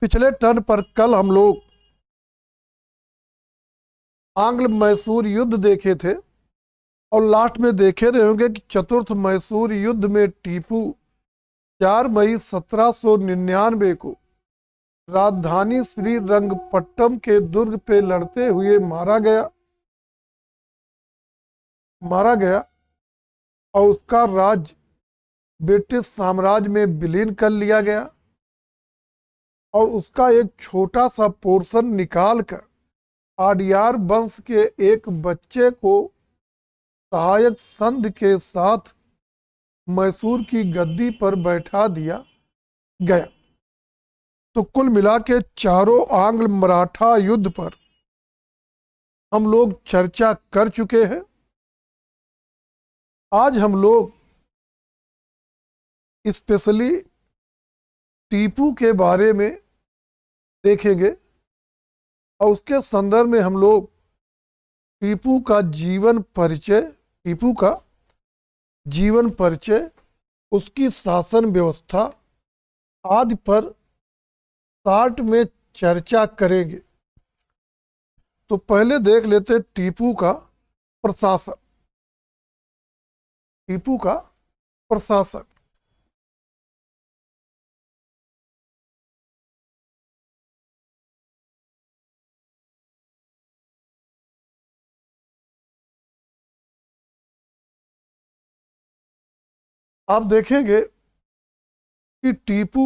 पिछले टर्न पर कल हम लोग आंग्ल मैसूर युद्ध देखे थे और लास्ट में देखे रहे होंगे कि चतुर्थ मैसूर युद्ध में टीपू 4 मई 1799 को राजधानी श्रीरंगपट्टम के दुर्ग पे लड़ते हुए मारा गया और उसका राज्य ब्रिटिश साम्राज्य में विलीन कर लिया गया और उसका एक छोटा सा पोर्शन निकालकर आडियार वंश के एक बच्चे को सहायक संध के साथ मैसूर की गद्दी पर बैठा दिया गया। तो कुल मिला के चारों आंग्ल मराठा युद्ध पर हम लोग चर्चा कर चुके हैं। आज हम लोग स्पेशली टीपू के बारे में देखेंगे और उसके संदर्भ में हम लोग टीपू का जीवन परिचय, उसकी शासन व्यवस्था आदि पर शार्ट में चर्चा करेंगे। तो पहले देख लेते टीपू का प्रशासन। आप देखेंगे कि टीपू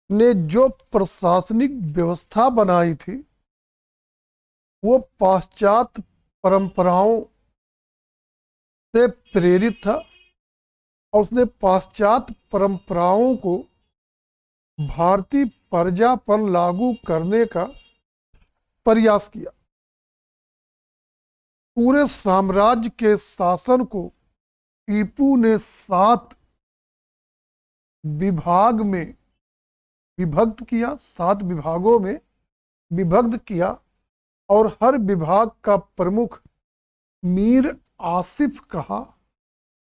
ने जो प्रशासनिक व्यवस्था बनाई थी वो पाश्चात्य परंपराओं से प्रेरित था और उसने पाश्चात्य परंपराओं को भारतीय प्रजा पर लागू करने का प्रयास किया। पूरे साम्राज्य के शासन को टीपू ने 7 विभाग में विभक्त किया, 7 विभागों में विभक्त किया और हर विभाग का प्रमुख मीर आसिफ कहा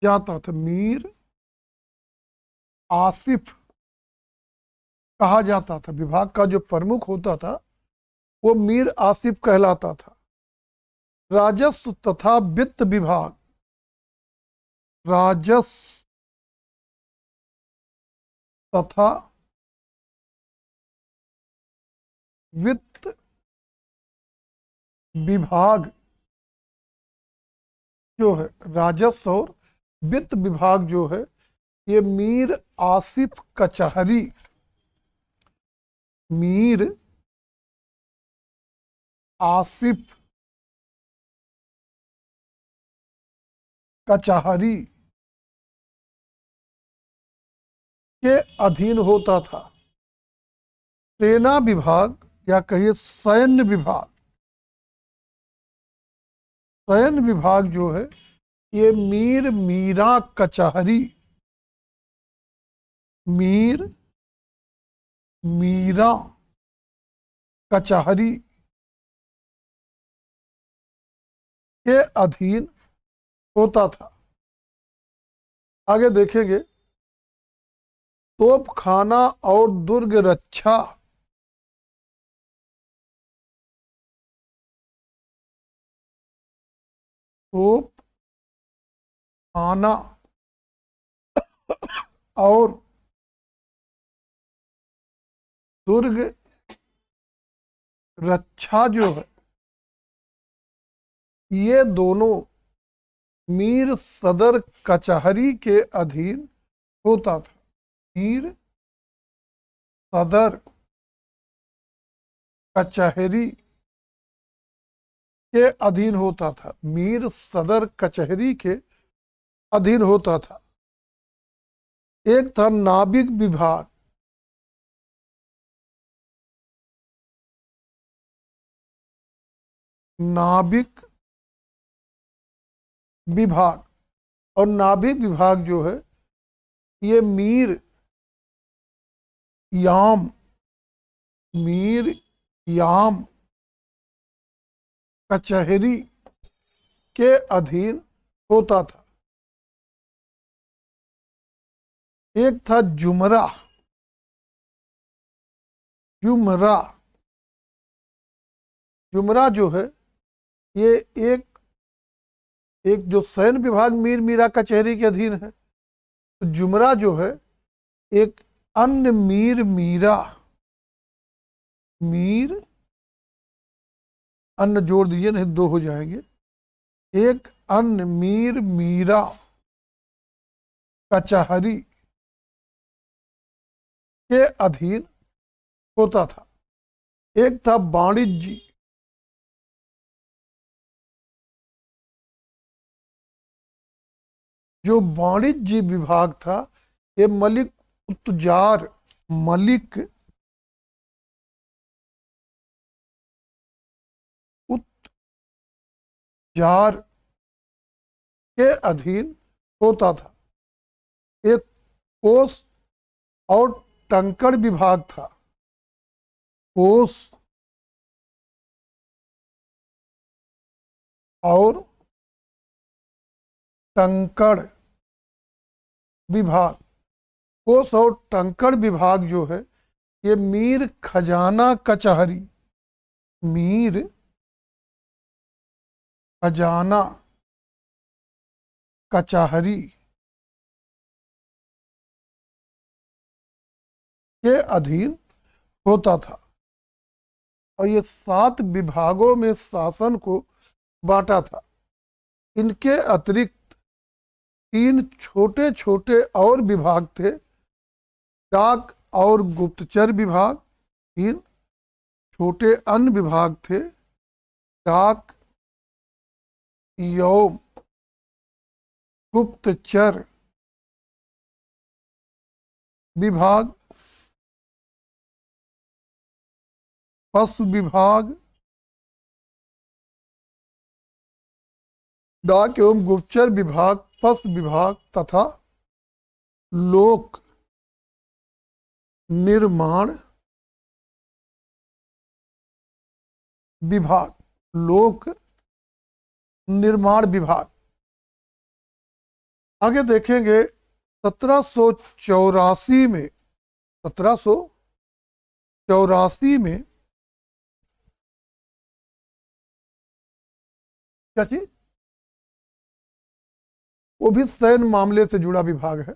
जाता था। मीर आसिफ कहा जाता था। विभाग का जो प्रमुख होता था वो मीर आसिफ कहलाता था। राजस्व तथा वित्त विभाग, राजस्व तथा वित्त विभाग जो है, राजस्व और वित्त विभाग जो है, ये मीर आसिफ कचहरी के अधीन होता था। सेना विभाग या कहिए सैन्य विभाग जो है ये मीरा कचहरी के अधीन होता था। आगे देखेंगे तोपखाना और दुर्ग रक्षा तोपखाना और दुर्ग रक्षा जो है ये दोनों मीर सदर कचहरी के अधीन होता था। मीर सदर कचहरी के अधीन होता था। मीर सदर कचहरी के अधीन होता था। एक था नाविक विभाग। और नाविक विभाग जो है ये मीर याम कचहरी के अधीन होता था। एक था जुमरा। जुमरा, जुमरा जो है ये एक एक जो सैन्य विभाग मीर मीरा कचहरी के अधीन है, तो जुमरा जो है एक अन्य मीर मीरा, मीर अन्य जोड़ दीजिए नहीं दो हो जाएंगे, एक अन्य मीर मीरा कचहरी के अधीन होता था। एक था वाणिज्य, जो वाणिज्य विभाग था ये मलिक उत्जार, मलिक उत्जार के अधीन होता था। एक कोष और टंकण विभाग था, कोष और टंकण विभाग। कोष और टंकण विभाग जो है ये मीर खजाना कचहरी, मीर खजाना कचहरी के अधीन होता था। और ये 7 विभागों में शासन को बांटा था। इनके अतिरिक्त 3 छोटे छोटे और विभाग थे, डाक और गुप्तचर विभाग। 3 छोटे अन्य विभाग थे, डाक एवं गुप्तचर विभाग, पशु विभाग, डाक एवं गुप्तचर विभाग, पशु विभाग तथा लोक निर्माण विभाग, लोक निर्माण विभाग। आगे देखेंगे 1784 में, 1784 में क्या चीज, वो भी सैन्य मामले से जुड़ा विभाग है।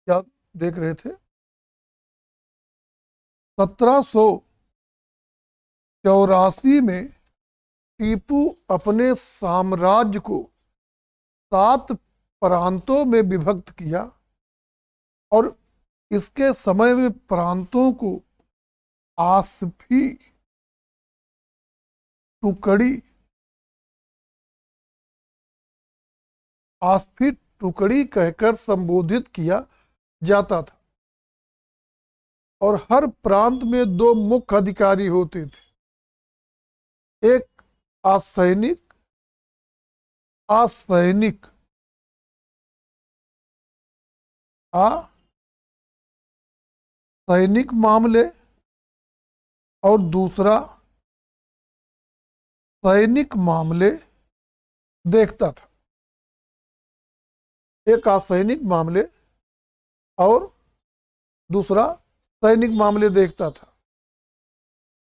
क्या देख रहे थे? 1784 में टीपू अपने साम्राज्य को 7 प्रांतों में विभक्त किया और इसके समय में प्रांतों को आसफी टुकड़ी, आसफी टुकड़ी कहकर संबोधित किया जाता था। और हर प्रांत में 2 मुख्य अधिकारी होते थे, एक असैनिक, असैनिक सैनिक मामले और दूसरा सैनिक मामले देखता था। एक असैनिक मामले और दूसरा सैनिक मामले देखता था।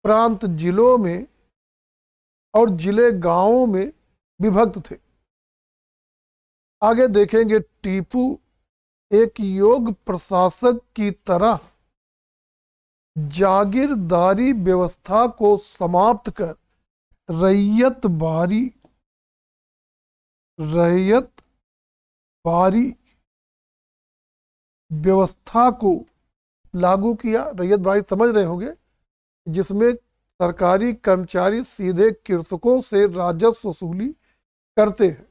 प्रांत जिलों में और जिले गांवों में विभक्त थे। आगे देखेंगे टीपू एक योग्य प्रशासक की तरह जागीरदारी व्यवस्था को समाप्त कर रैयतबारी व्यवस्था को लागू किया। रैयतबारी समझ रहे होंगे, जिसमें सरकारी कर्मचारी सीधे कृषकों से राजस्व वसूली करते हैं।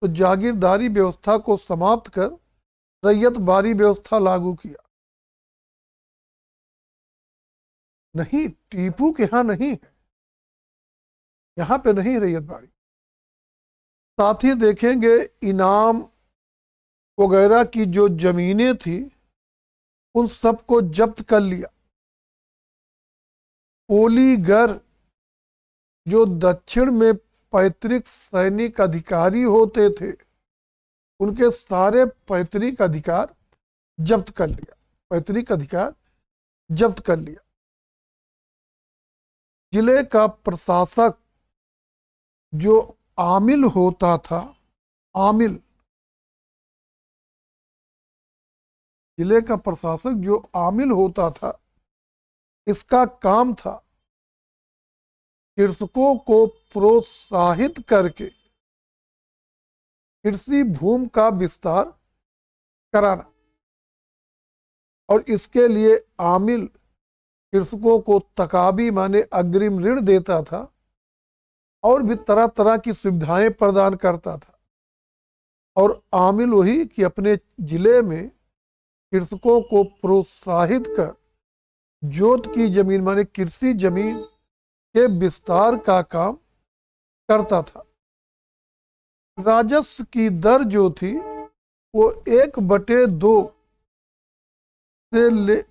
तो जागीरदारी व्यवस्था को समाप्त कर रैयतबारी व्यवस्था लागू किया। नहीं, टीपू के यहां नहीं है, यहां पे नहीं रैयतबारी। साथ ही देखेंगे इनाम वगैरह की जो जमीनें थी उन सबको जब्त कर लिया। ओलीगर जो दक्षिण में पैतृक सैनिक अधिकारी होते थे, उनके सारे पैतृक अधिकार जब्त कर लिया। पैतृक अधिकार जब्त कर लिया। जिले का प्रशासक जो आमिल होता था, आमिल, जिले का प्रशासक जो आमिल होता था, इसका काम था कृषकों को प्रोत्साहित करके कृषि भूमि का विस्तार कराना, और इसके लिए आमिल कृषकों को तकाबी माने अग्रिम ऋण देता था और भी तरह तरह की सुविधाएं प्रदान करता था। और आमिल वही कि अपने जिले में कृषकों को प्रोत्साहित कर जोत की जमीन माने कृषि जमीन के विस्तार का काम करता था। राजस्व की दर जो थी वो 1/2 से ले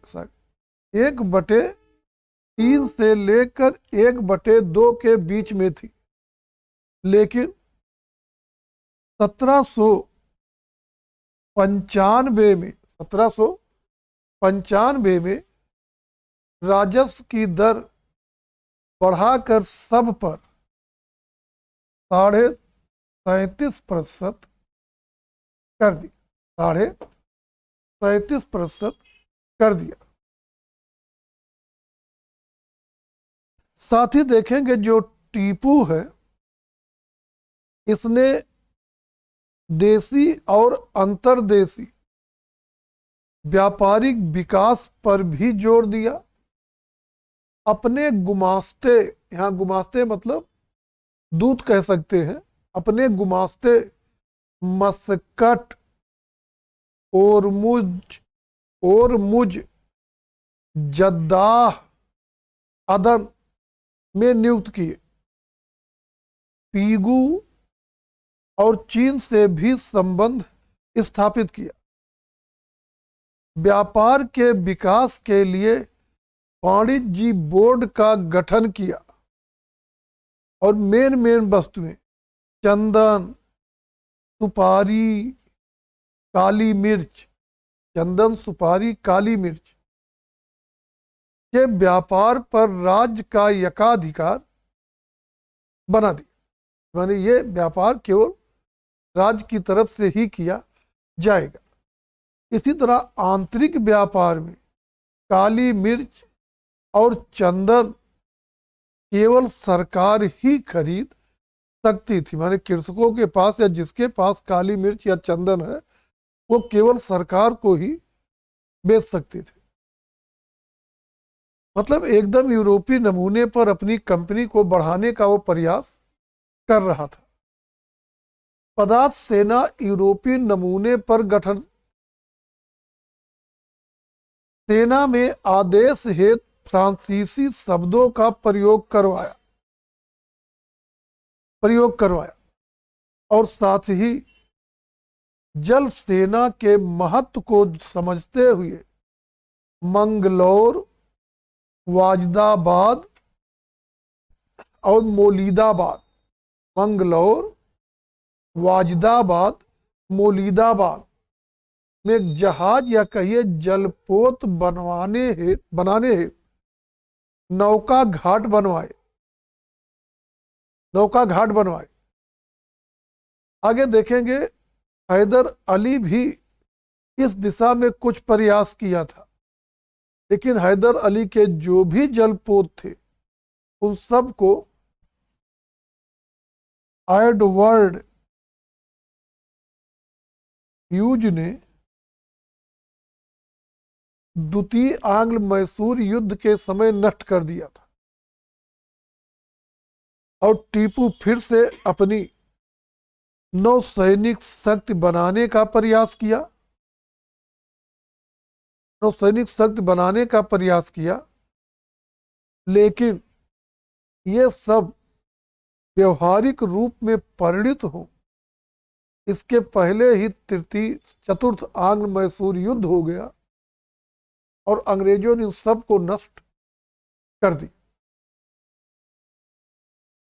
1/3 से लेकर 1/2 के बीच में थी, लेकिन 1795 में राजस्व की दर बढ़ाकर सब पर 37.5% कर दी, 37.5% कर दिया। साथ ही देखेंगे जो टीपू है, इसने देसी और अंतर्देशी व्यापारिक विकास पर भी जोर दिया। अपने गुमास्ते, यहाँ गुमास्ते मतलब दूत कह सकते हैं, अपने गुमास्ते मस्कट, ओरमुज, जद्दाह, अदन में नियुक्त किए। पीगू और चीन से भी संबंध स्थापित किया। व्यापार के विकास के लिए वाणिज्य बोर्ड का गठन किया और मेन वस्तुएं चंदन, सुपारी, काली मिर्च, चंदन, सुपारी, काली मिर्च के व्यापार पर राज्य का एकाधिकार बना दिया। माने ये व्यापार केवल राज्य की तरफ से ही किया जाएगा। इसी तरह आंतरिक व्यापार में काली मिर्च और चंदन केवल सरकार ही खरीद सकती थी। माने कृषकों के पास या जिसके पास काली मिर्च या चंदन है वो केवल सरकार को ही बेच सकती थी। मतलब एकदम यूरोपीय नमूने पर अपनी कंपनी को बढ़ाने का वो प्रयास कर रहा था। पदार्थ सेना यूरोपीय नमूने पर गठन, सेना में आदेश हेतु फ्रांसीसी शब्दों का प्रयोग करवाया और साथ ही जल सेना के महत्व को समझते हुए मंगलौर, वाजदाबाद और मोलीदाबाद, मंगलौर, वाजदाबाद, मोलीदाबाद में जहाज या कहिए जलपोत बनाने हेतु नौका घाट बनवाए। आगे देखेंगे हैदर अली भी इस दिशा में कुछ प्रयास किया था, लेकिन हैदर अली के जो भी जलपोत थे उन सब को एडवर्ड ह्यूज ने द्वितीय आंग्ल मैसूर युद्ध के समय नष्ट कर दिया था और टीपू फिर से अपनी नौसैनिक शक्ति बनाने का प्रयास किया, लेकिन ये सब व्यवहारिक रूप में परिणित हो इसके पहले ही चतुर्थ आंग्ल मैसूर युद्ध हो गया और अंग्रेजों ने सब को नष्ट कर दी।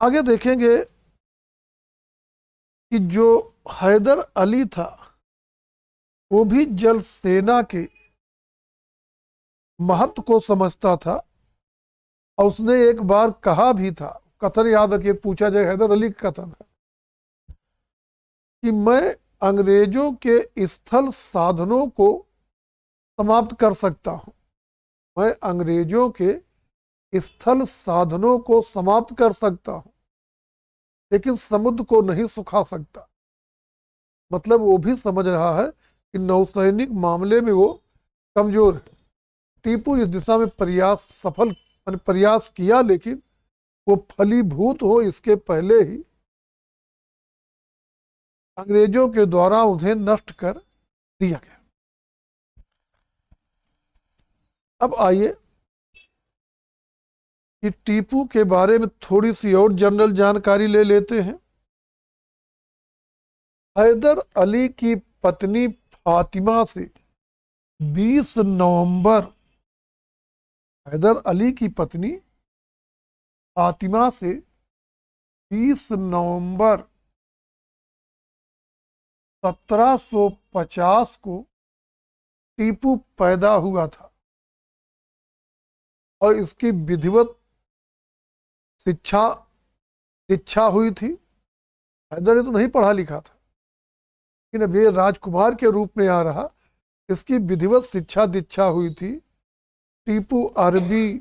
आगे देखेंगे कि जो हैदर अली था वो भी जल सेना के महत्व को समझता था। और उसने एक बार कहा भी था, कथन याद रखिए, पूछा जाए, हैदर अली का कथन है कि मैं अंग्रेजों के स्थल साधनों को समाप्त कर सकता हूं। मैं अंग्रेजों के स्थल साधनों को समाप्त कर सकता हूं, लेकिन समुद्र को नहीं सुखा सकता। मतलब वो भी समझ रहा है कि नौसैनिक मामले में वो कमजोर है। टीपू इस दिशा में प्रयास किया, लेकिन वो फलीभूत हो इसके पहले ही अंग्रेजों के द्वारा उन्हें नष्ट कर दिया गया। अब आइए कि टीपू के बारे में थोड़ी सी और जनरल जानकारी ले लेते हैं। हैदर अली की पत्नी फातिमा से 20 नवंबर हैदर अली की पत्नी फातिमा से 20 नवंबर 1750 को टीपू पैदा हुआ था और इसकी विधिवत शिक्षा इच्छा हुई थी। हैदर ने तो नहीं पढ़ा लिखा था, लेकिन अब ये राजकुमार के रूप में आ रहा। इसकी विधिवत शिक्षा दीक्षा हुई थी। टीपू अरबी,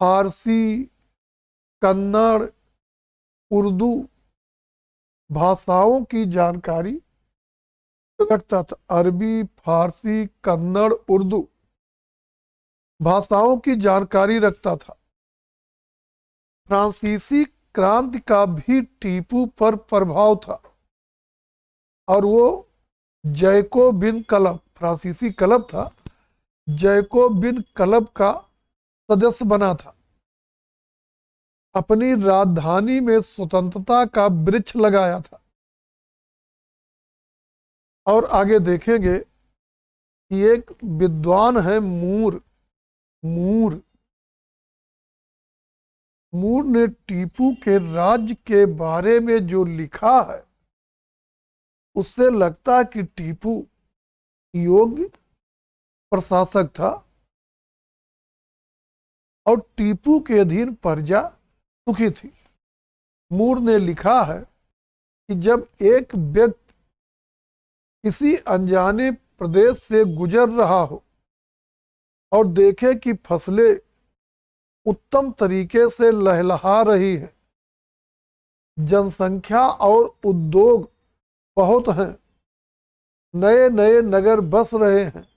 फारसी, कन्नड़, उर्दू भाषाओं की जानकारी रखता था। अरबी, फारसी, कन्नड़, उर्दू भाषाओं की जानकारी रखता था। फ्रांसीसी क्रांति का भी टीपू पर प्रभाव था और वो जैकोब बिन क्लब, फ्रांसीसी क्लब था, जैकोब बिन क्लब का सदस्य बना था। अपनी राजधानी में स्वतंत्रता का वृक्ष लगाया था। और आगे देखेंगे कि एक विद्वान है मूर मूर ने टीपू के राज्य के बारे में जो लिखा है, उससे लगता है कि टीपू योग्य प्रशासक था और टीपू के अधीन प्रजा सुखी थी। मूर ने लिखा है कि जब एक व्यक्ति किसी अनजाने प्रदेश से गुजर रहा हो और देखे कि फसलें उत्तम तरीके से लहलहा रही हैं, जनसंख्या और उद्योग बहुत हैं, नए नए नगर बस रहे हैं,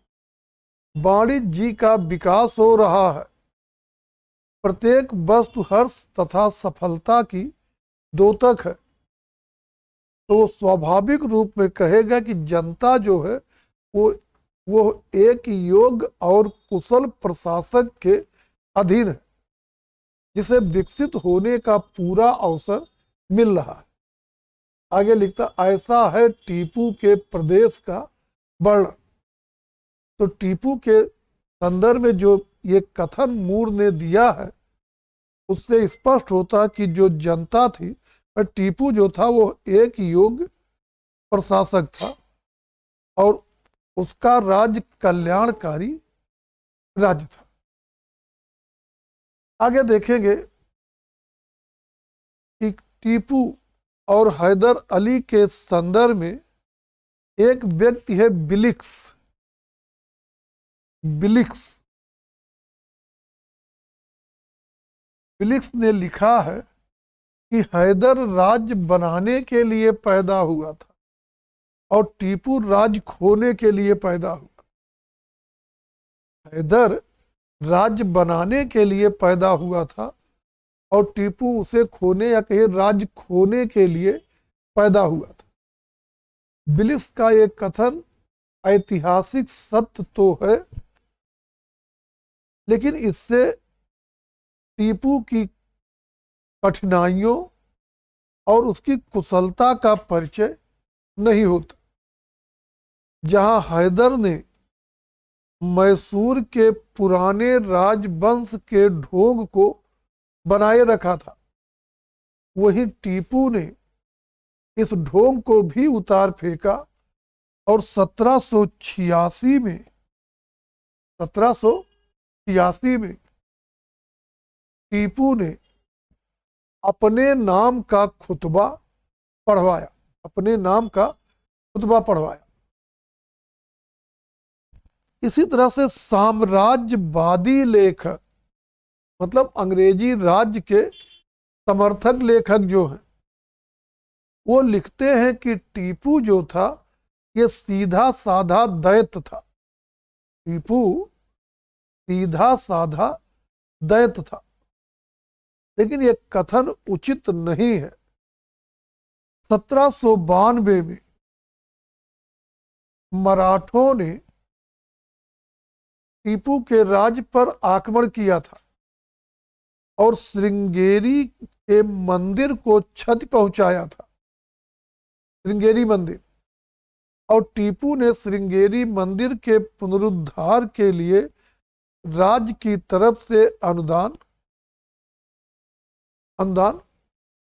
वाणिज्य का विकास हो रहा है, प्रत्येक वस्तु हर्ष तथा सफलता की द्योतक है, तो वो स्वाभाविक रूप में कहेगा कि जनता जो है वो एक योग्य और कुशल प्रशासक के अधीन है, जिसे विकसित होने का पूरा अवसर मिल रहा है। आगे लिखता, ऐसा है टीपू के प्रदेश का वर्णन। तो टीपू के संदर्भ में जो ये कथन मूर ने दिया है, उससे स्पष्ट होता कि जो जनता थी, टीपू जो था वो एक योग्य प्रशासक था और उसका राज्य कल्याणकारी राज्य था। आगे देखेंगे कि टीपू और हैदर अली के संदर्भ में एक व्यक्ति है बिलिक्स ने लिखा है कि हैदर राज्य बनाने के लिए पैदा हुआ था और टीपू राज्य खोने के लिए पैदा हुआ। हैदर राज्य बनाने के लिए पैदा हुआ था और टीपू उसे खोने या कहीं राज्य खोने के लिए पैदा हुआ था। बिलिक्स का ये कथन ऐतिहासिक सत्य तो है, लेकिन इससे टीपू की कठिनाइयों और उसकी कुशलता का परिचय नहीं होता। जहां हैदर ने मैसूर के पुराने राजवंश के ढोंग को बनाए रखा था, वहीं टीपू ने इस ढोंग को भी उतार फेंका और 1786 में 1786 में टीपू ने अपने नाम का खुतबा पढ़वाया, अपने नाम का खुतबा पढ़वाया। इसी तरह से साम्राज्यवादी लेखक, मतलब अंग्रेजी राज्य के समर्थक लेखक जो हैं, वो लिखते हैं कि टीपू जो था ये सीधा साधा दैत्य था। टीपू सीधा साधा दैत्य था, लेकिन ये कथन उचित नहीं है। 1792 में मराठों ने टीपू के राज्य पर आक्रमण किया था और श्रृंगेरी के मंदिर को क्षति पहुंचाया था, श्रृंगेरी मंदिर। और टीपू ने श्रृंगेरी मंदिर के पुनरुद्धार के लिए राज्य की तरफ से अनुदान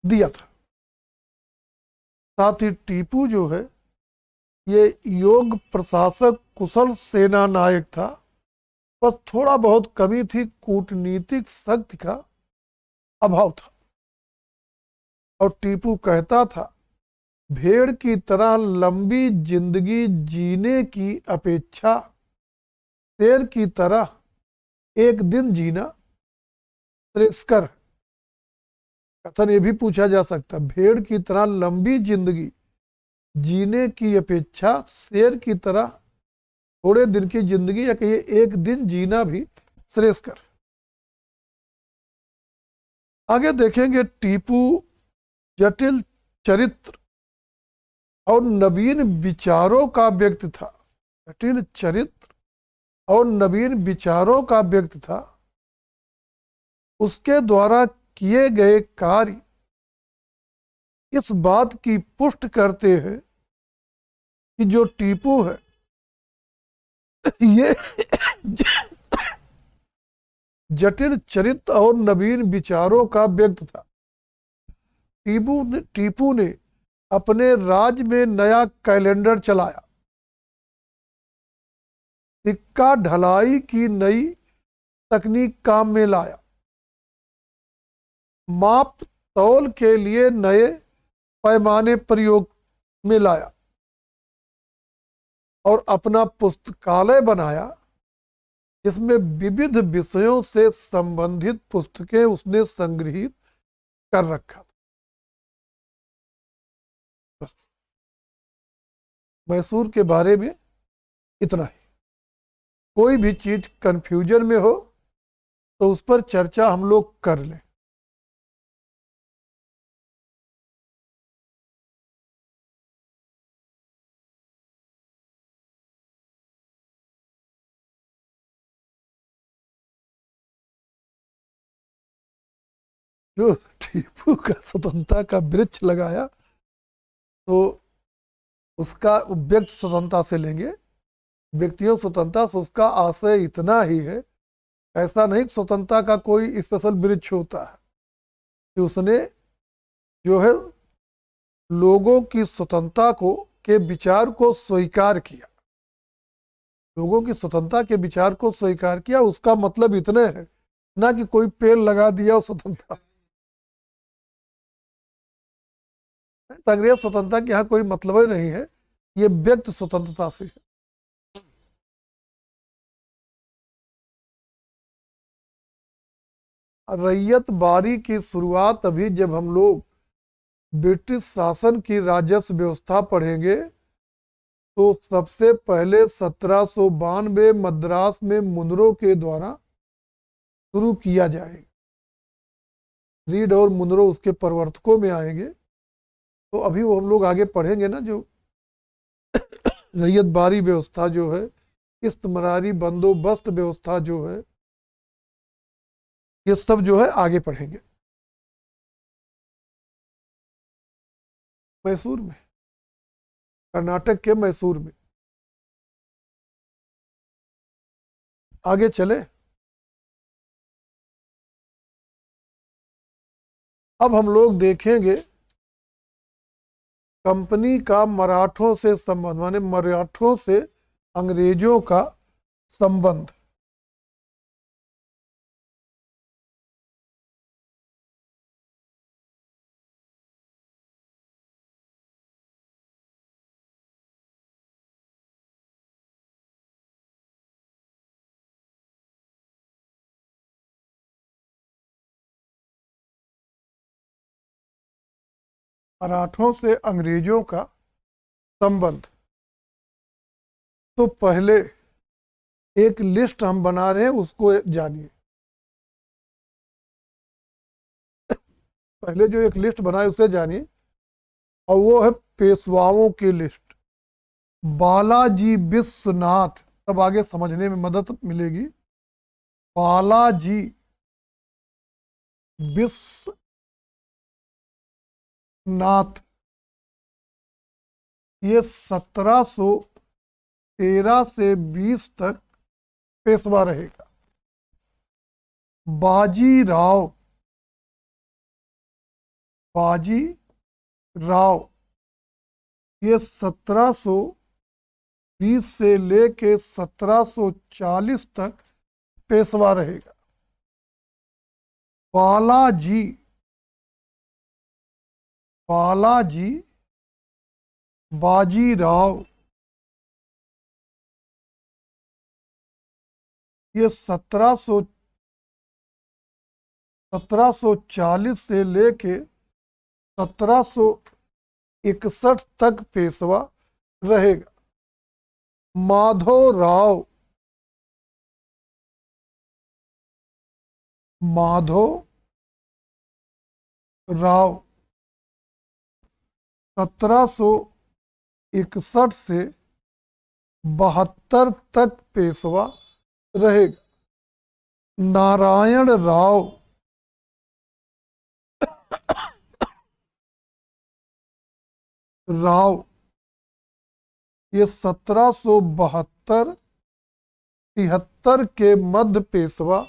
दिया था। साथ ही टीपू जो है ये योग्य प्रशासक, कुशल सेना नायक था, बस थोड़ा बहुत कमी थी, कूटनीतिक शक्ति का अभाव था। और टीपू कहता था, भेड़ की तरह लंबी जिंदगी जीने की अपेक्षा शेर की तरह एक दिन जीना श्रेयस्कर। कथन ये भी पूछा जा सकता, भेड़ की तरह लंबी जिंदगी जीने की अपेक्षा शेर की तरह थोड़े दिन की जिंदगी या कहिए एक दिन जीना भी श्रेयस्कर। आगे देखेंगे, टीपू जटिल चरित्र और नवीन विचारों का व्यक्ति था। जटिल चरित्र और नवीन विचारों का व्यक्ति था। उसके द्वारा किए गए कार्य इस बात की पुष्टि करते हैं कि जो टीपू है ये जटिल चरित्र और नवीन विचारों का व्यक्ति था। टीपू ने अपने राज्य में नया कैलेंडर चलाया, सिक्का ढलाई की नई तकनीक काम में लाया, माप तौल के लिए नए पैमाने प्रयोग में लाया और अपना पुस्तकालय बनाया जिसमें विविध विषयों से संबंधित पुस्तकें उसने संग्रहित कर रखा था। बस मैसूर के बारे में इतना ही। कोई भी चीज कंफ्यूजन में हो तो उस पर चर्चा हम लोग कर लें। जो टीपू का स्वतंत्रता का वृक्ष लगाया तो उसका व्यक्ति स्वतंत्रता से लेंगे, व्यक्तियों स्वतंत्रता से उसका आशय इतना ही है। ऐसा नहीं कि स्वतंत्रता का कोई स्पेशल वृक्ष होता है कि उसने जो है लोगों की स्वतंत्रता को के विचार को स्वीकार किया, लोगों की स्वतंत्रता के विचार को स्वीकार किया। उसका मतलब इतने है ना कि कोई पेड़ लगा दिया और स्वतंत्रता। अंग्रेज स्वतंत्रता के यहाँ कोई मतलब ही नहीं है, ये व्यक्ति स्वतंत्रता से है। रैयत बारी की शुरुआत अभी जब हम लोग ब्रिटिश शासन की राजस्व व्यवस्था पढ़ेंगे तो सबसे पहले 1792 मद्रास में मुनरो के द्वारा शुरू किया जाएगा। रीड और मुनरो उसके प्रवर्तकों में आएंगे। तो अभी वो हम लोग आगे पढ़ेंगे ना, जो रैयत बारी व्यवस्था जो है, इस्तमरारी बंदोबस्त व्यवस्था जो है, ये सब जो है आगे पढ़ेंगे। मैसूर में, कर्नाटक के मैसूर में। आगे चले। अब हम लोग देखेंगे कंपनी का मराठों से संबंध, माने मराठों से अंग्रेजों का संबंध। मराठों से अंग्रेजों का संबंध। तो पहले एक लिस्ट हम बना रहे हैं, उसको जानिए। पहले जो एक लिस्ट बनाए उसे जानिए, और वो है पेशवाओं की लिस्ट। बालाजी विश्वनाथ, तब आगे समझने में मदद मिलेगी। बालाजी विश्वनाथ, ये 1713 से 20 तक पेशवा रहेगा। बाजी राव, बाजी राव, ये 1720 से लेके 1740 तक पेशवा रहेगा। बालाजी, बालाजी बाजी राव, ये 1740 से लेके 1761 तक पेशवा रहेगा। माधव राव, माधव राव 1761 से 72 तक पेशवा रहेगा। नारायण राव, राव, ये 1772 73 के मध्य पेशवा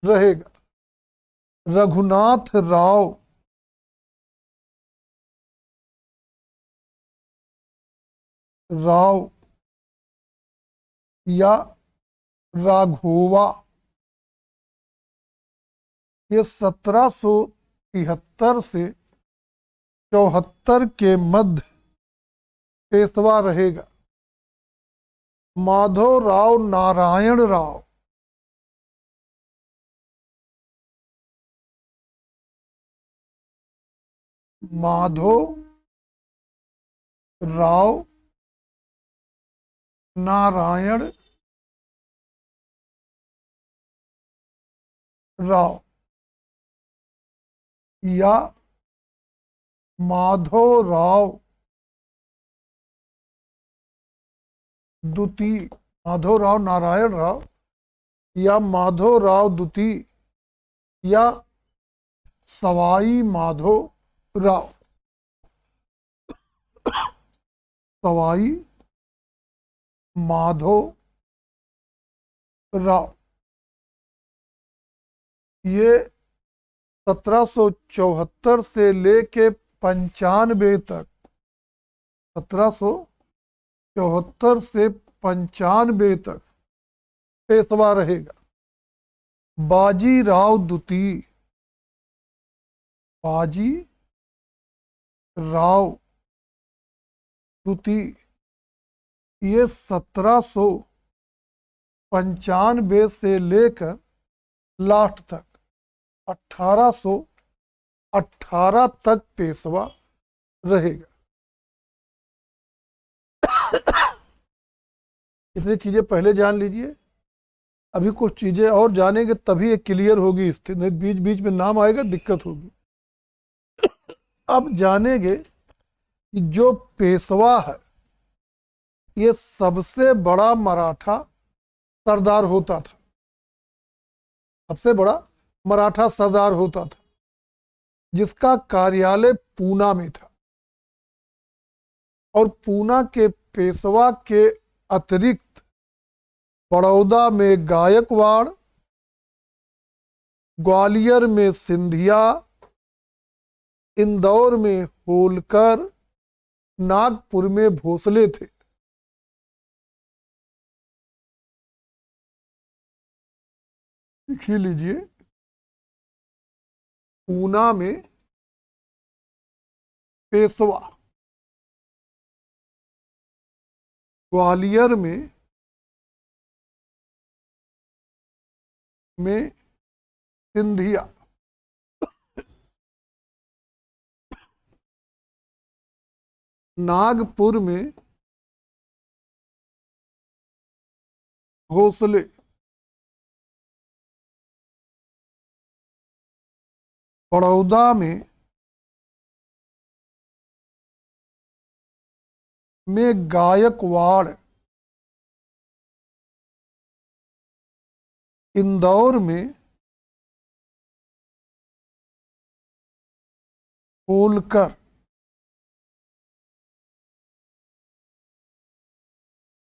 रहेगा। रघुनाथ राव, राव या राघोवा, ये 1773 से 74 के मध्य पेशवा रहेगा। माधव राव नारायण राव, माधव राव नारायण राव या माधव राव द्वितीय, माधव राव नारायण राव या माधव राव द्वितीय या सवाई माधव राव, सवाई माधव राव, ये 1774 से लेके 95 तक, 1774 से 95 तक पेशवा रहेगा। बाजी राव द्वितीय, बाजी राव द्वितीय, ये 1795 से लेकर लास्ट तक 1818 तक पेशवा रहेगा। इतनी चीजें पहले जान लीजिए। अभी कुछ चीजें और जानेंगे तभी एक क्लियर होगी स्थिति, नहीं बीच बीच में नाम आएगा दिक्कत होगी। अब जानेंगे कि जो पेशवा है ये सबसे बड़ा मराठा सरदार होता था, सबसे बड़ा मराठा सरदार होता था, जिसका कार्यालय पूना में था। और पूना के पेशवा के अतिरिक्त बड़ौदा में गायकवाड़, ग्वालियर में सिंधिया, इंदौर में होलकर, नागपुर में भोसले थे। लिखिए लीजिए, पूना में पेशवा, ग्वालियर में सिंधिया, नागपुर में घोंसले, बड़ौदा में गायकवाड़, इंदौर में होलकर,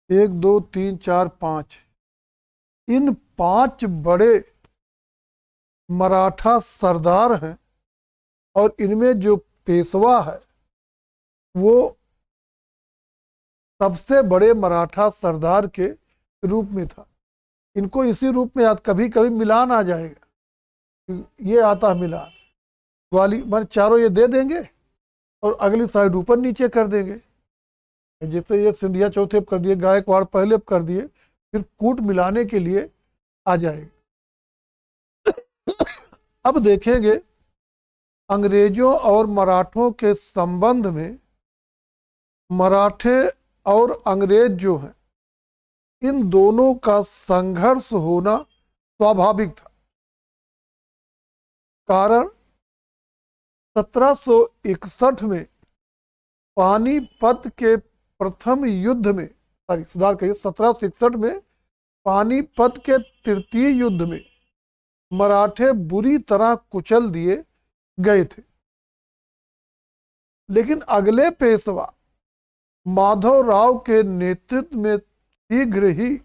एक दो तीन चार पांच, इन 5 बड़े मराठा सरदार हैं और इनमें जो पेशवा है वो सबसे बड़े मराठा सरदार के रूप में था। इनको इसी रूप में याद, कभी कभी मिलान आ जाएगा, ये आता है मिलान, ग्वाली मान चारों ये दे देंगे और अगली साइड ऊपर नीचे कर देंगे। जैसे ये सिंधिया चौथे कर दिए, गायकवाड़ पहले कर दिए, फिर कूट मिलाने के लिए आ जाएगा। अब देखेंगे अंग्रेजों और मराठों के संबंध में, मराठे और अंग्रेज जो हैं इन दोनों का संघर्ष होना स्वाभाविक था। कारण 1761 में पानीपत के प्रथम युद्ध में, सॉरी सुधार करिए, 1761 में पानीपत के तृतीय युद्ध में मराठे बुरी तरह कुचल दिए गए थे। लेकिन अगले पेशवा माधवराव के नेतृत्व में शीघ्र ही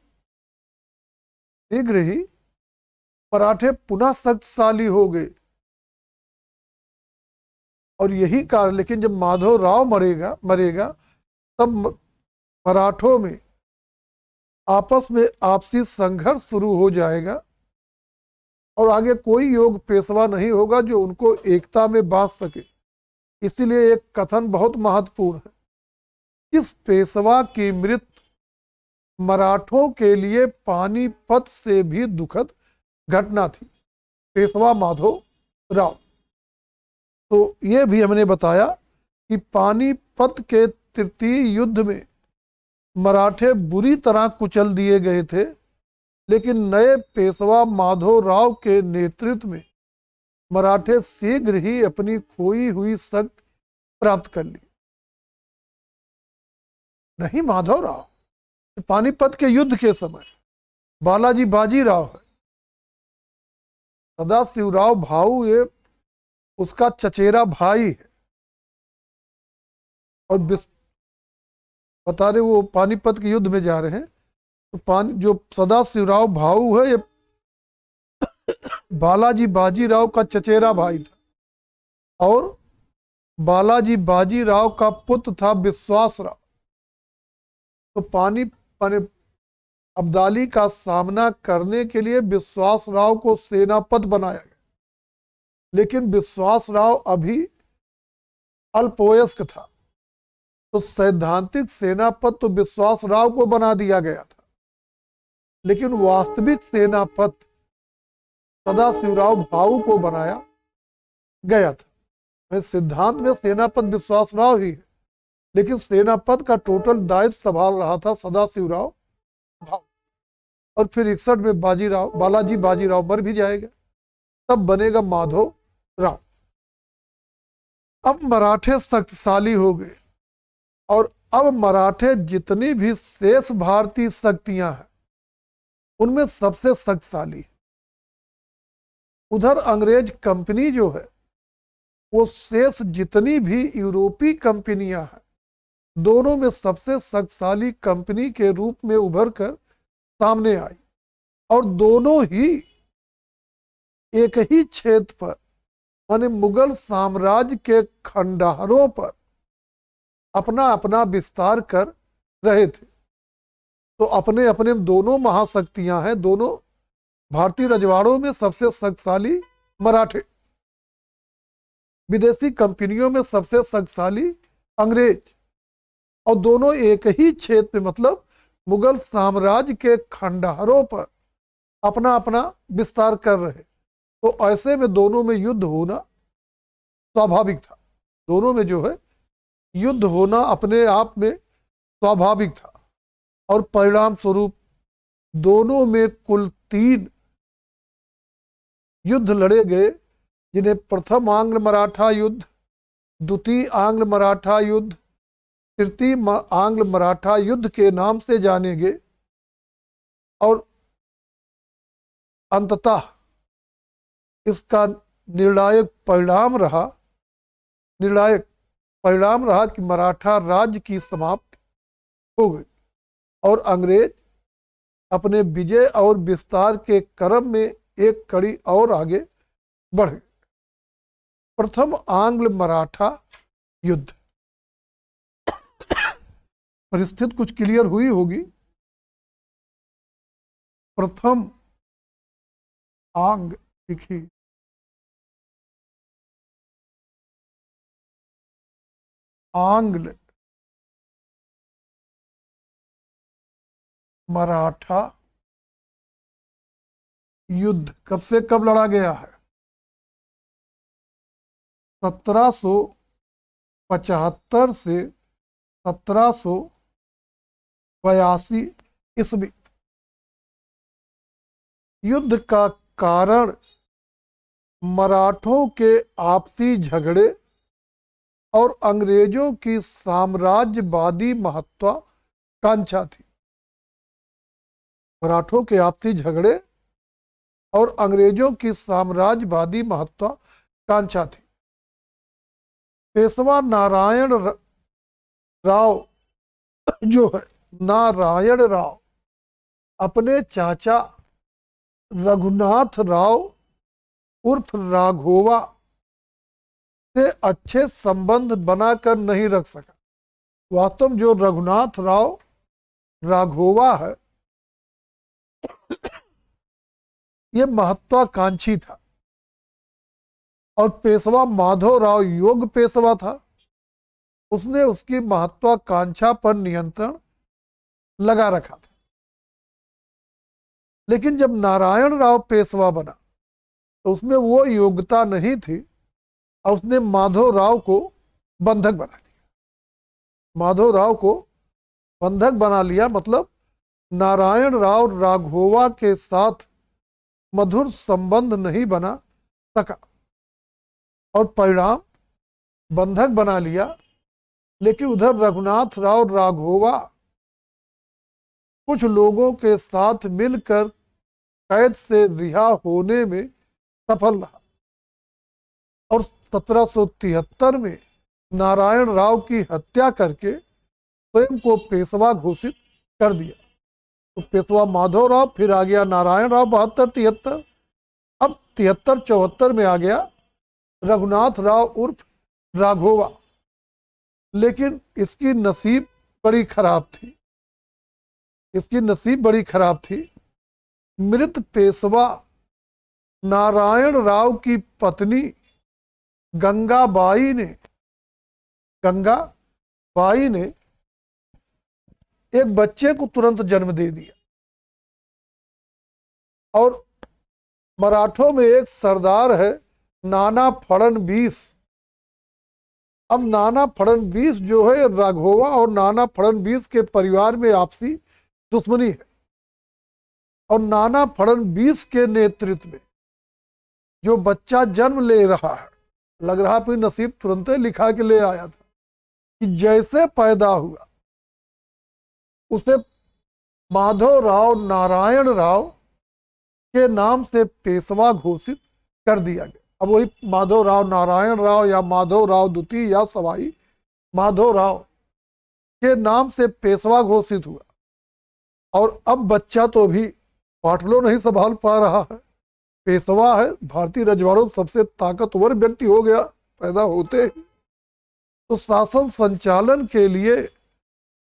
मराठे पुनः शक्तिशाली हो गए। और यही कारण, लेकिन जब माधवराव मरेगा तब मराठों में आपस में आपसी संघर्ष शुरू हो जाएगा और आगे कोई योग पेशवा नहीं होगा जो उनको एकता में बांध सके। इसीलिए एक कथन बहुत महत्वपूर्ण है, इस पेशवा की मृत्यु मराठों के लिए पानीपत से भी दुखद घटना थी, पेशवा माधवराव। तो ये भी हमने बताया कि पानीपत के तृतीय युद्ध में मराठे बुरी तरह कुचल दिए गए थे, लेकिन नए पेशवा माधवराव के नेतृत्व में मराठे शीघ्र ही अपनी खोई हुई शक्ति प्राप्त कर ली। नहीं माधवराव, पानीपत के युद्ध के समय बालाजी बाजीराव है, सदाशिवराव भाऊ ये उसका चचेरा भाई है। और बता रहे वो पानीपत के युद्ध में जा रहे हैं, तो जो सदाशिवराव भाऊ है ये बालाजी बाजीराव का चचेरा भाई था और बालाजी बाजीराव का पुत्र था विश्वासराव। तो अब्दाली का सामना करने के लिए विश्वासराव को सेनापति बनाया गया, लेकिन विश्वासराव अभी अल्पवयस्क था, तो सैद्धांतिक सेनापति तो विश्वासराव को बना दिया गया था, लेकिन वास्तविक सेनापति सदाशिवराव भाऊ को बनाया गया था। सिद्धांत में सेनापति विश्वासराव ही है, लेकिन सेनापति का टोटल दायित्व संभाल रहा था सदाशिवराव भाऊ। और फिर 61 में बालाजी बाजीराव मर भी जाएगा, तब बनेगा माधवराव। अब मराठे शक्तिशाली हो गए और अब मराठे जितनी भी शेष भारतीय शक्तियां हैं उनमें सबसे शक्तिशाली। उधर अंग्रेज कंपनी जो है वो शेष जितनी भी यूरोपीय कंपनियां हैं दोनों में सबसे शक्तिशाली कंपनी के रूप में उभर कर सामने आई, और दोनों ही एक ही क्षेत्र पर माने मुगल साम्राज्य के खंडहरों पर अपना अपना विस्तार कर रहे थे। तो अपने अपने दोनों महाशक्तियां हैं, दोनों भारतीय रजवाड़ों में सबसे शक्तिशाली मराठे, विदेशी कंपनियों में सबसे शक्तिशाली अंग्रेज, और दोनों एक ही क्षेत्र में मतलब मुगल साम्राज्य के खंडहरों पर अपना अपना विस्तार कर रहे। तो ऐसे में दोनों में युद्ध होना स्वाभाविक था, दोनों में जो है युद्ध होना अपने आप में स्वाभाविक था और परिणाम स्वरूप दोनों में कुल 3 युद्ध लड़े गए, जिन्हें प्रथम आंग्ल मराठा युद्ध, द्वितीय आंग्ल मराठा युद्ध, तृतीय आंग्ल मराठा युद्ध के नाम से जाने गए और अंततः इसका निर्णायक परिणाम रहा कि मराठा राज्य की समाप्ति हो गई और अंग्रेज अपने विजय और विस्तार के क्रम में एक कड़ी और आगे बढ़ गए। प्रथम आंग्ल मराठा युद्ध। परिस्थिति कुछ क्लियर हुई होगी। प्रथम आंग्ल लिखी, आंग्ल मराठा युद्ध कब से कब लड़ा गया है? 1775 से 1782 ईस्वी। युद्ध का कारण मराठों के आपसी झगड़े और अंग्रेजों की साम्राज्यवादी महत्वाकांक्षा थी। मराठों के आपसी झगड़े और अंग्रेजों की साम्राज्यवादी महत्वाकांक्षा थी। पेशवा नारायण राव जो है, नारायण राव अपने चाचा रघुनाथ राव उर्फ राघोवा से अच्छे संबंध बनाकर नहीं रख सका। वास्तव में जो रघुनाथ राव राघोवा है, ये महत्वाकांक्षी था और पेशवा माधव राव योग्य पेशवा था। उसने उसकी महत्वाकांक्षा पर नियंत्रण लगा रखा था। लेकिन जब नारायण राव पेशवा बना तो उसमें वो योग्यता नहीं थी और उसने माधव राव को बंधक बना लिया। माधव राव को बंधक बना लिया मतलब नारायण राव राघोवा के साथ मधुर संबंध नहीं बना सका और परिणाम बंधक बना लिया। लेकिन उधर रघुनाथ राव राघोवा कुछ लोगों के साथ मिलकर कैद से रिहा होने में सफल रहा और 1773 में नारायण राव की हत्या करके स्वयं को पेशवा घोषित कर दिया। तो पेशवा माधव राव, फिर आ गया नारायण राव 72-73, अब 73-74 में आ गया रघुनाथ राव उर्फ राघोवा। लेकिन इसकी नसीब बड़ी खराब थी। इसकी नसीब बड़ी खराब थी। मृत पेशवा नारायण राव की पत्नी गंगाबाई ने एक बच्चे को तुरंत जन्म दे दिया और मराठों में एक सरदार है नाना फड़नवीस। अब नाना फड़नवीस जो है, राघोवा और नाना फड़नवीस के परिवार में आपसी दुश्मनी है और नाना फड़नवीस के नेतृत्व में जो बच्चा जन्म ले रहा है, लग रहा अपनी नसीब तुरंत लिखा के ले आया था कि जैसे पैदा हुआ उसे माधव राव नारायण राव के नाम से पेशवा घोषित कर दिया गया। अब वही माधव राव नारायण राव या माधव राव द्वितीय या सवाई माधव राव के नाम से पेशवा घोषित हुआ और अब बच्चा तो भी पाटलो नहीं संभाल पा रहा है। पेशवा है, भारतीय रजवाड़ों सबसे ताकतवर व्यक्ति हो गया पैदा होते ही। तो शासन संचालन के लिए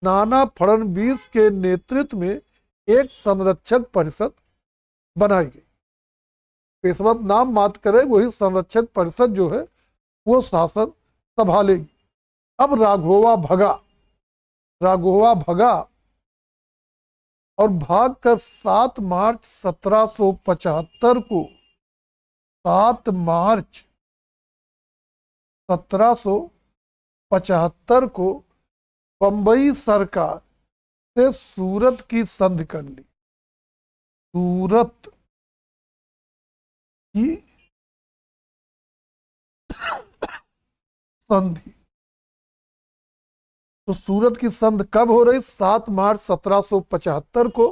नाना फड़नवीस के नेतृत्व में एक संरक्षक परिषद बनाई गई। पेशवा नाम मात्र करे, वही संरक्षक परिषद जो है वो शासन संभालेगी। अब राघोवा भगा और भागकर 7 मार्च 1775 को 7 मार्च 1775 को बंबई सरकार से सूरत की संधि कर ली। सूरत की संधि। तो सूरत की संधि कब हो रही? 7 मार्च 1775 को।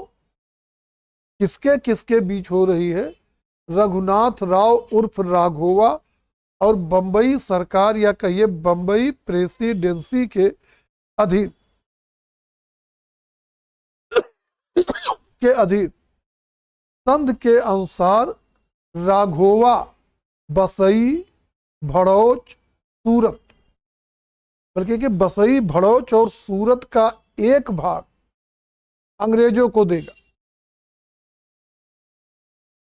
किसके किसके बीच हो रही है? रघुनाथ राव उर्फ राघोवा और बंबई सरकार या कहिए बंबई प्रेसिडेंसी के अधीन संध के अनुसार राघोवा, बसई, भड़ौच, सूरत, बल्कि कि बसई, भड़ौच और सूरत का एक भाग अंग्रेजों को देगा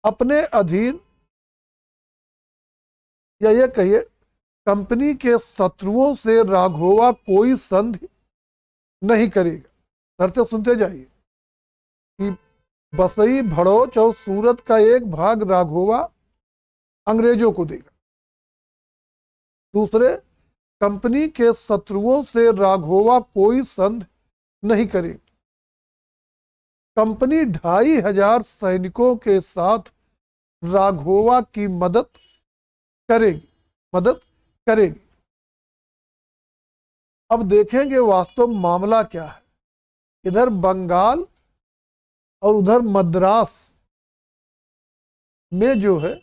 अपने अधीन, या ये कहिए कंपनी के शत्रुओं से राघोवा कोई संधि नहीं करेगा। शर्तें सुनते जाइए कि बसई, भड़ौच और सूरत का एक भाग राघोवा अंग्रेजों को देगा। दूसरे, कंपनी के शत्रुओं से राघोवा कोई संधि नहीं करेगी। कंपनी 2500 सैनिकों के साथ राघोवा की मदद करेगी। अब देखेंगे वास्तव मामला क्या है। इधर बंगाल और उधर मद्रास में जो है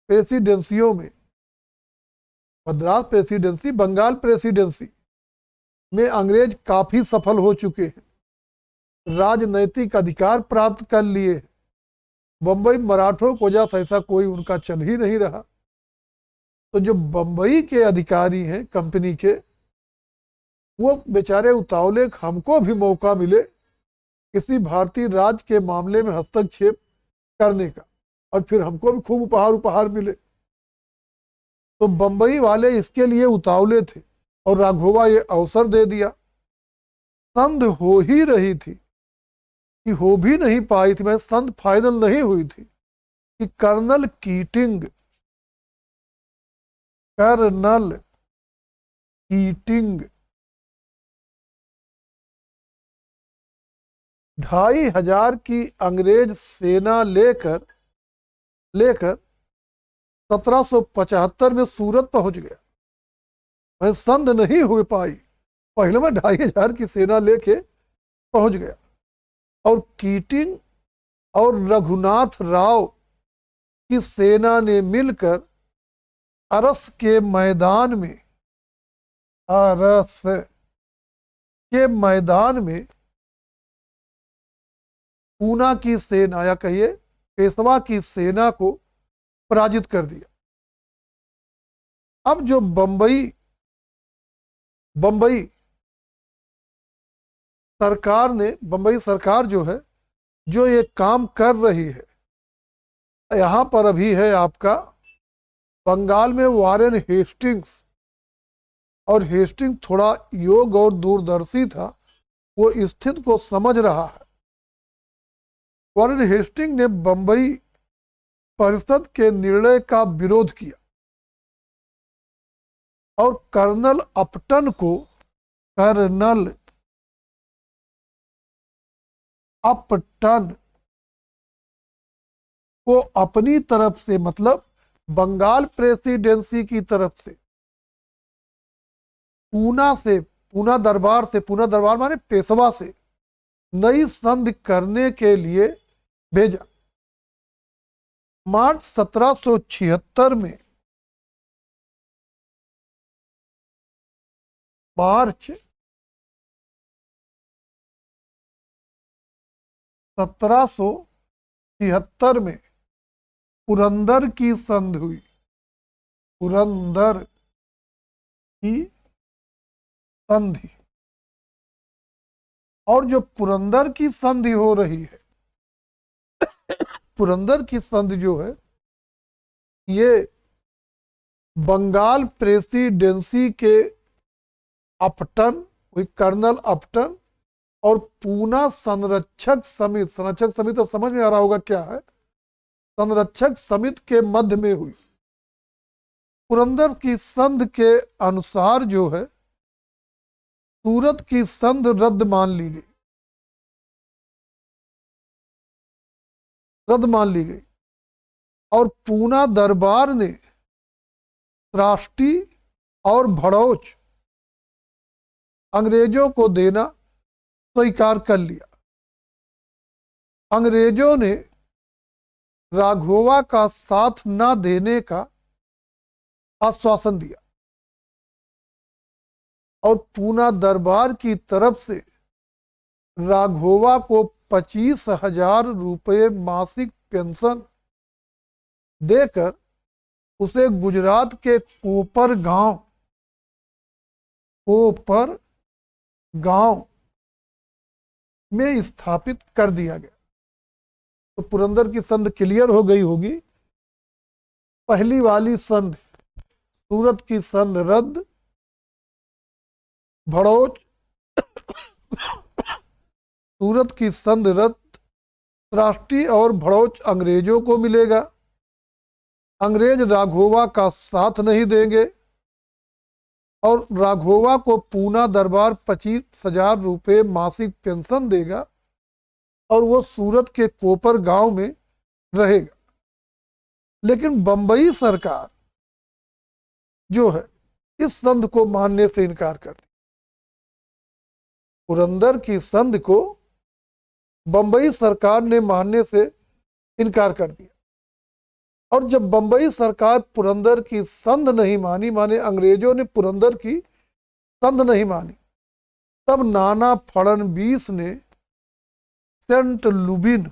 प्रेसिडेंसियों में, मद्रास प्रेसिडेंसी, बंगाल प्रेसिडेंसी में अंग्रेज काफी सफल हो चुके हैं, राजनैतिक अधिकार प्राप्त कर लिए। बंबई मराठों को वजह ऐसा कोई उनका चल ही नहीं रहा। तो जो बंबई के अधिकारी हैं कंपनी के, वो बेचारे उतावले, हमको भी मौका मिले किसी भारतीय राज के मामले में हस्तक्षेप करने का और फिर हमको भी खूब उपहार मिले। तो बंबई वाले इसके लिए उतावले थे और राघोवा ये अवसर दे दिया। संध हो ही रही थी कि हो भी नहीं पाई थी, मैं संध फाइनल नहीं हुई थी कि कर्नल कीटिंग 2500 की अंग्रेज सेना लेकर 1775 में सूरत पहुंच गया। मैं संध नहीं हो पाई, पहले मैं 2500 की सेना लेके पहुंच गया और कीटिंग और रघुनाथ राव की सेना ने मिलकर अरस के मैदान में पूना की सेना या कहिए पेशवा की सेना को पराजित कर दिया। अब जो बंबई सरकार जो है, जो ये काम कर रही है, यहां पर अभी है आपका बंगाल में वारेन हेस्टिंग्स, और हेस्टिंग्स थोड़ा योग्य और दूरदर्शी था, वो स्थिति को समझ रहा है। वारेन हेस्टिंग ने बंबई परिषद के निर्णय का विरोध किया और कर्नल अपटन को अपनी तरफ से, मतलब बंगाल प्रेसिडेंसी की तरफ से, पूना दरबार माने पेशवा से नई संधि करने के लिए भेजा। मार्च 1776 में मार्च 1776 में पुरंदर की संधि हुई। पुरंदर की संधि, और जो पुरंदर की संधि हो रही है, पुरंदर की संधि जो है, ये बंगाल प्रेसिडेंसी के अपटन, कर्नल अपटन और पूना संरक्षक समिति तो समझ में आ रहा होगा क्या है, संरक्षक समिति के मध्य में हुई। पुरंदर की संधि के अनुसार जो है सूरत की संध रद्द मान ली गई, रद्द मान ली गई और पूना दरबार ने त्राष्टी और भड़ौच अंग्रेजों को देना स्वीकार कर लिया। अंग्रेजों ने राघोवा का साथ न देने का आश्वासन दिया और पूना दरबार की तरफ से राघोवा को 25,000 रुपये मासिक पेंशन देकर उसे गुजरात के कोपर गांव में स्थापित कर दिया गया। तो पुरंदर की संध क्लियर हो गई होगी। पहली वाली संध, सूरत की संध रद्द, भड़ौच सूरत की संध रद्द, त्राष्टी और भड़ौच अंग्रेजों को मिलेगा, अंग्रेज राघोवा का साथ नहीं देंगे और राघोवा को पूना दरबार 25,000 रुपये मासिक पेंशन देगा और वो सूरत के कोपर गांव में रहेगा। लेकिन बंबई सरकार जो है इस संध को मानने से इनकार कर दी। पुरंदर की संध को बंबई सरकार ने मानने से इनकार कर दिया और जब बंबई सरकार पुरंदर की संध नहीं मानी, माने अंग्रेजों ने पुरंदर की संध नहीं मानी, तब नाना फड़नवीस ने सेंट लुबिन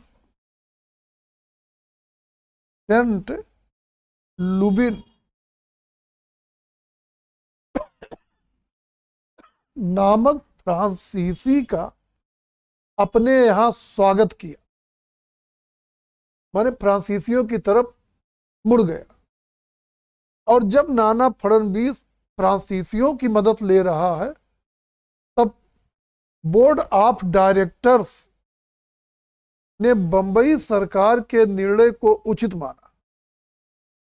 नामक फ्रांसीसी का अपने यहां स्वागत किया, माने फ्रांसीसियों की तरफ मुड़ गया। और जब नाना फड़नवीस फ्रांसीसियों की मदद ले रहा है तब बोर्ड ऑफ डायरेक्टर्स ने बंबई सरकार के निर्णय को उचित माना।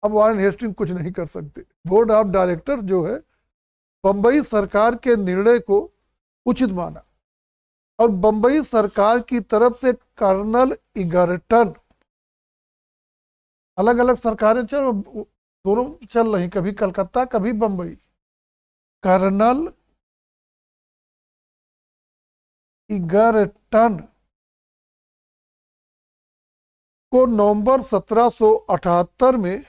अब वारेन हेस्टिंग कुछ नहीं कर सकते। बोर्ड ऑफ डायरेक्टर जो है बंबई सरकार के निर्णय को उचित माना और बंबई सरकार की तरफ से कर्नल इगर्टन, अलग अलग सरकारें दोनों चल रही, कभी कलकत्ता कभी बंबई, कर्नल इगर्टन को नवंबर 1778 में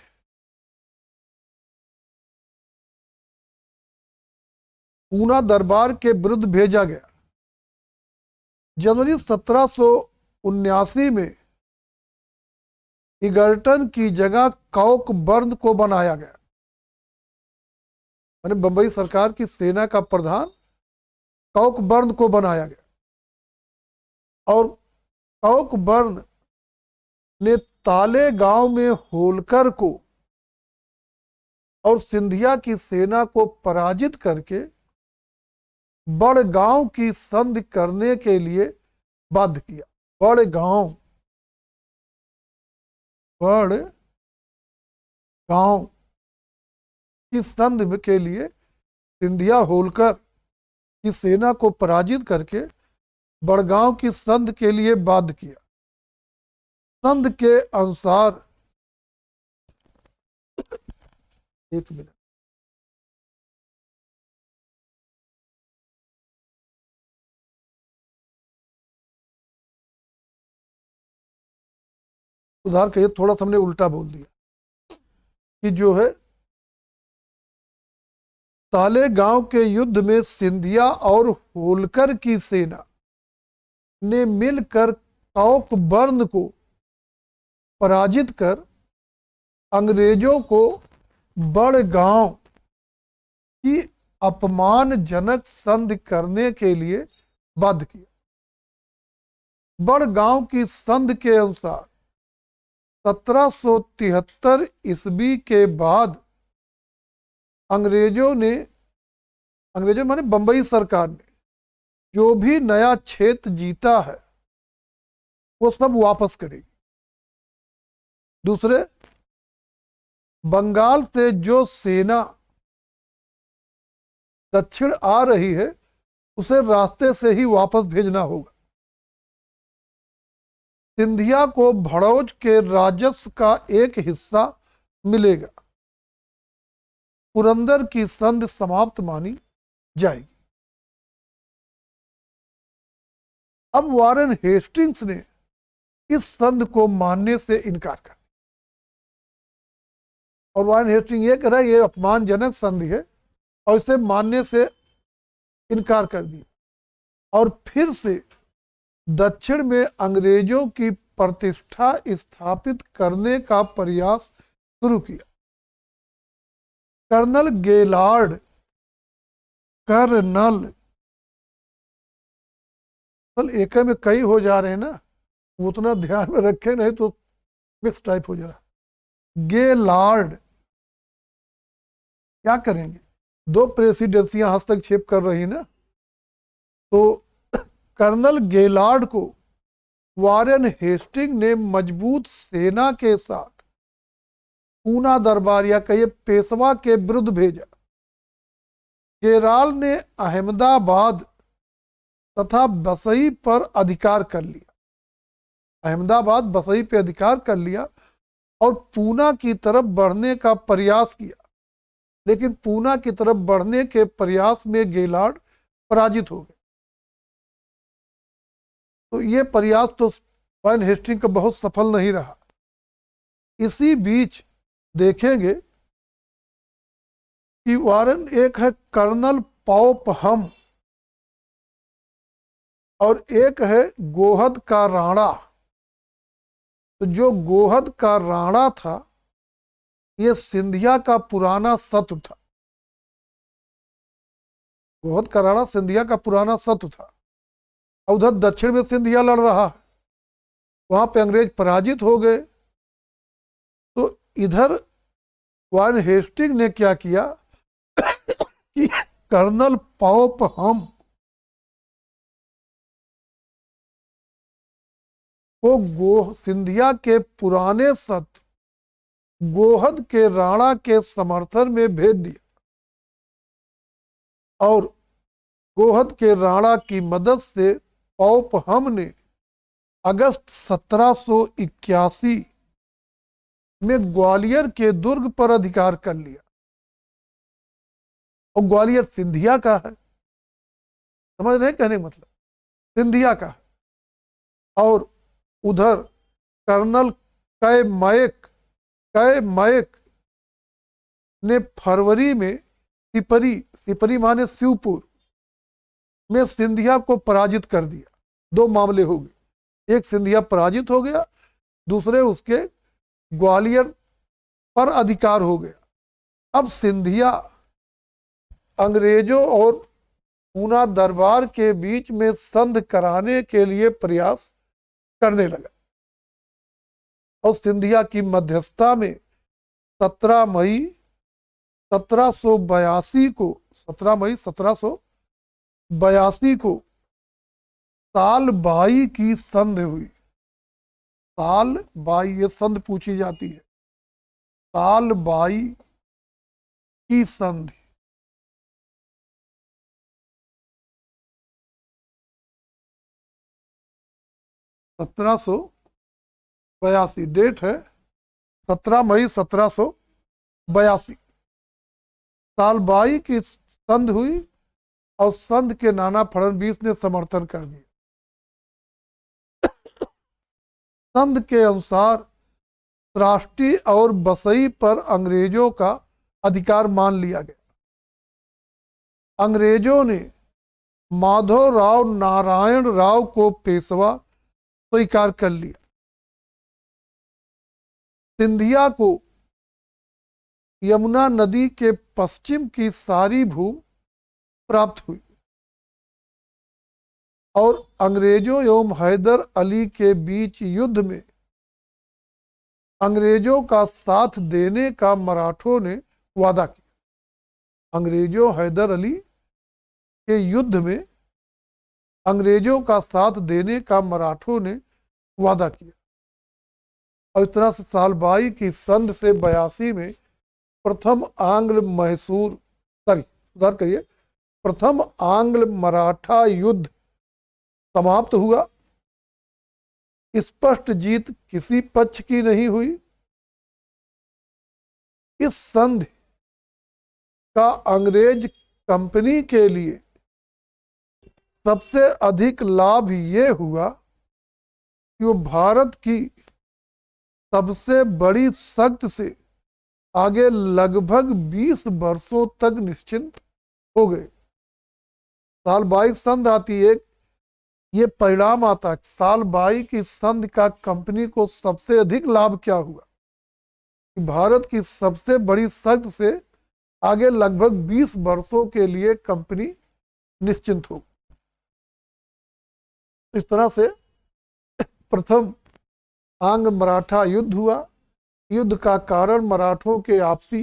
पूना दरबार के विरुद्ध भेजा गया। जनवरी 1779 में इगर्टन की जगह कॉकबर्न को बनाया गया, यानी बंबई सरकार की सेना का प्रधान कॉकबर्न को बनाया गया और कॉकबर्न ने ताले गांव में होलकर को और सिंधिया की सेना को पराजित करके बड़गांव की संधि करने के लिए बाध्य किया। बड़गांव की संधि के लिए सिंधिया होलकर की सेना को पराजित करके बड़गांव की संधि के लिए बाध्य किया। संध के अनुसार, एक मिनट, सुधार कहिए, थोड़ा सा हमने उल्टा बोल दिया कि जो है ताले गांव के युद्ध में सिंधिया और होलकर की सेना ने मिलकर कॉकबर्न को पराजित कर अंग्रेजों को बड़गांव की अपमानजनक संधि करने के लिए बाध्य किया। बड़गांव की संधि के अनुसार 1773 ईस्वी के बाद अंग्रेजों माने बंबई सरकार ने जो भी नया क्षेत्र जीता है वो सब वापस करेगी। दूसरे, बंगाल से जो सेना दक्षिण आ रही है उसे रास्ते से ही वापस भेजना होगा। सिंधिया को भड़ौच के राजस्व का एक हिस्सा मिलेगा। पुरंदर की संधि समाप्त मानी जाएगी। अब वारेन हेस्टिंग्स ने इस संधि को मानने से इनकार कर दिया और वारेन हेस्टिंग्स ये कह रहा है ये अपमानजनक संधि है और इसे मानने से इनकार कर दिया और फिर से दक्षिण में अंग्रेजों की प्रतिष्ठा स्थापित करने का प्रयास शुरू किया। कर्नल गेलार्ड कर्नल एक में कई हो जा रहे हैं ना, उतना ध्यान में रखे नहीं तो मिक्स टाइप हो जा रहा। गेलार्ड क्या करेंगे, दो प्रेसिडेंसियां हस्तक्षेप कर रही ना, तो कर्नल गेलार्ड को वारेन हेस्टिंग ने मजबूत सेना के साथ पूना दरबार या कहिए पेशवा के विरुद्ध भेजा। गेराल ने अहमदाबाद तथा बसई पर अधिकार कर लिया। अहमदाबाद बसई पे अधिकार कर लिया और पूना की तरफ बढ़ने का प्रयास किया, लेकिन पूना की तरफ बढ़ने के प्रयास में गेलार्ड पराजित हो गए। तो ये प्रयास तो वारेन हेस्टिंग का बहुत सफल नहीं रहा। इसी बीच देखेंगे कि वारेन एक है कर्नल पॉपहम और एक है गोहद का राणा। तो जो गोहद का राणा था ये सिंधिया का पुराना शत्रु था। गोहद का राणा सिंधिया का पुराना शत्रु था। उधर दक्षिण में सिंधिया लड़ रहा है, वहां पे अंग्रेज पराजित हो गए। तो इधर वारेन हेस्टिंग ने क्या किया कि कर्नल पॉपहम को सिंधिया के पुराने शत्रु गोहद के राणा के समर्थन में भेज दिया और गोहद के राणा की मदद से पॉपहम ने अगस्त 1781 में ग्वालियर के दुर्ग पर अधिकार कर लिया और ग्वालियर सिंधिया का है, समझ रहे कहने मतलब, सिंधिया का है। और उधर कर्नल कै मयक ने फरवरी में सिपरी माने शिवपुर में सिंधिया को पराजित कर दिया। दो मामले हो गए, एक सिंधिया पराजित हो गया, दूसरे उसके ग्वालियर पर अधिकार हो गया। अब सिंधिया अंग्रेजों और पूना दरबार के बीच में संधि कराने के लिए प्रयास करने लगा और सिंधिया की मध्यस्थता में 17 मई 1782 को साल बाई की संधि हुई। साल बाई ये संधि पूछी जाती है, साल बाई की संधि। सत्रह सौ बयासी डेट है 17 मई 1782। साल बाई की संधि हुई और संधि के नाना फडणवीस ने समर्थन कर दिया। संधि के अनुसार राष्ट्रीय और बसई पर अंग्रेजों का अधिकार मान लिया गया। अंग्रेजों ने माधवराव नारायण राव को पेशवा स्वीकार कर लिया। सिंधिया को यमुना नदी के पश्चिम की सारी भूमि प्राप्त हुई और अंग्रेजों एवं हैदर अली के बीच युद्ध में अंग्रेजों का साथ देने का मराठों ने वादा किया। अंग्रेजों हैदर अली के युद्ध में अंग्रेजों का साथ देने का मराठों ने वादा किया और इस तरह से साल बाई की संधि से 82 में प्रथम आंग्ल मैसूर सुधार करिए प्रथम आंग्ल मराठा युद्ध समाप्त हुआ। स्पष्ट जीत किसी पक्ष की नहीं हुई। इस संधि का अंग्रेज कंपनी के लिए सबसे अधिक लाभ ये हुआ कि वो भारत की सबसे बड़ी शक्ति से आगे लगभग 20 वर्षों तक निश्चिंत हो गए। साल 22 संधि आती है, ये परिणाम आता है। साल 22 की संधि का कंपनी को सबसे अधिक लाभ क्या हुआ कि भारत की सबसे बड़ी शक्ति से आगे लगभग 20 वर्षों के लिए कंपनी निश्चिंत हो। इस तरह से प्रथम आंग्ल मराठा युद्ध हुआ। युद्ध का कारण मराठों के आपसी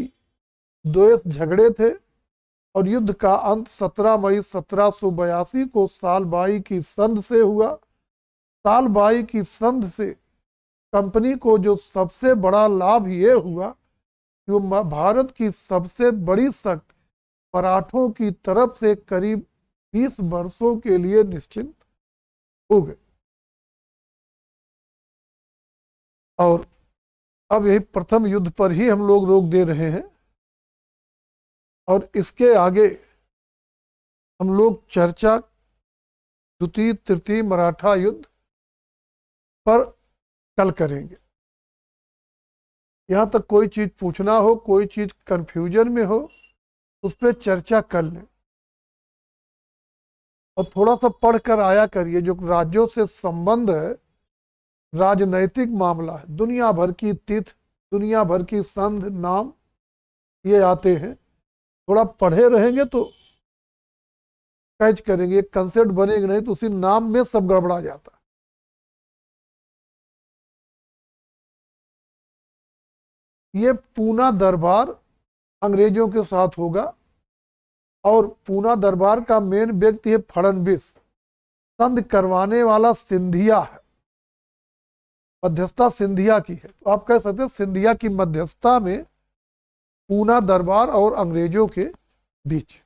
द्वैत झगड़े थे और युद्ध का अंत 17 मई 1782 को साल 22 की संधि से हुआ। साल 22 की संधि से कंपनी को जो सबसे बड़ा लाभ ये हुआ कि वो भारत की सबसे बड़ी शक्ति मराठों की तरफ से करीब 20 वर्षों के लिए निश्चिंत हो गए। और अब यही प्रथम युद्ध पर ही हम लोग रोक दे रहे हैं और इसके आगे हम लोग चर्चा द्वितीय तृतीय मराठा युद्ध पर कल करेंगे। यहाँ तक कोई चीज पूछना हो, कोई चीज कंफ्यूजन में हो, उस पर चर्चा कर लें और थोड़ा सा पढ़ कर आया करिए। जो राज्यों से संबंध है, राजनैतिक मामला है, दुनिया भर की तिथि, दुनिया भर की संधि, नाम ये आते हैं। थोड़ा पढ़े रहेंगे तो कैच करेंगे, कंसेप्ट बनेंगे, नहीं तो उसी नाम में सब गड़बड़ा जाता है। ये पूना दरबार अंग्रेजों के साथ होगा और पूना दरबार का मेन व्यक्ति है फडणवीस। संधि करवाने वाला सिंधिया है, मध्यस्थता सिंधिया की है। तो आप कह सकते हैं सिंधिया की मध्यस्थता में पूना दरबार और अंग्रेजों के बीच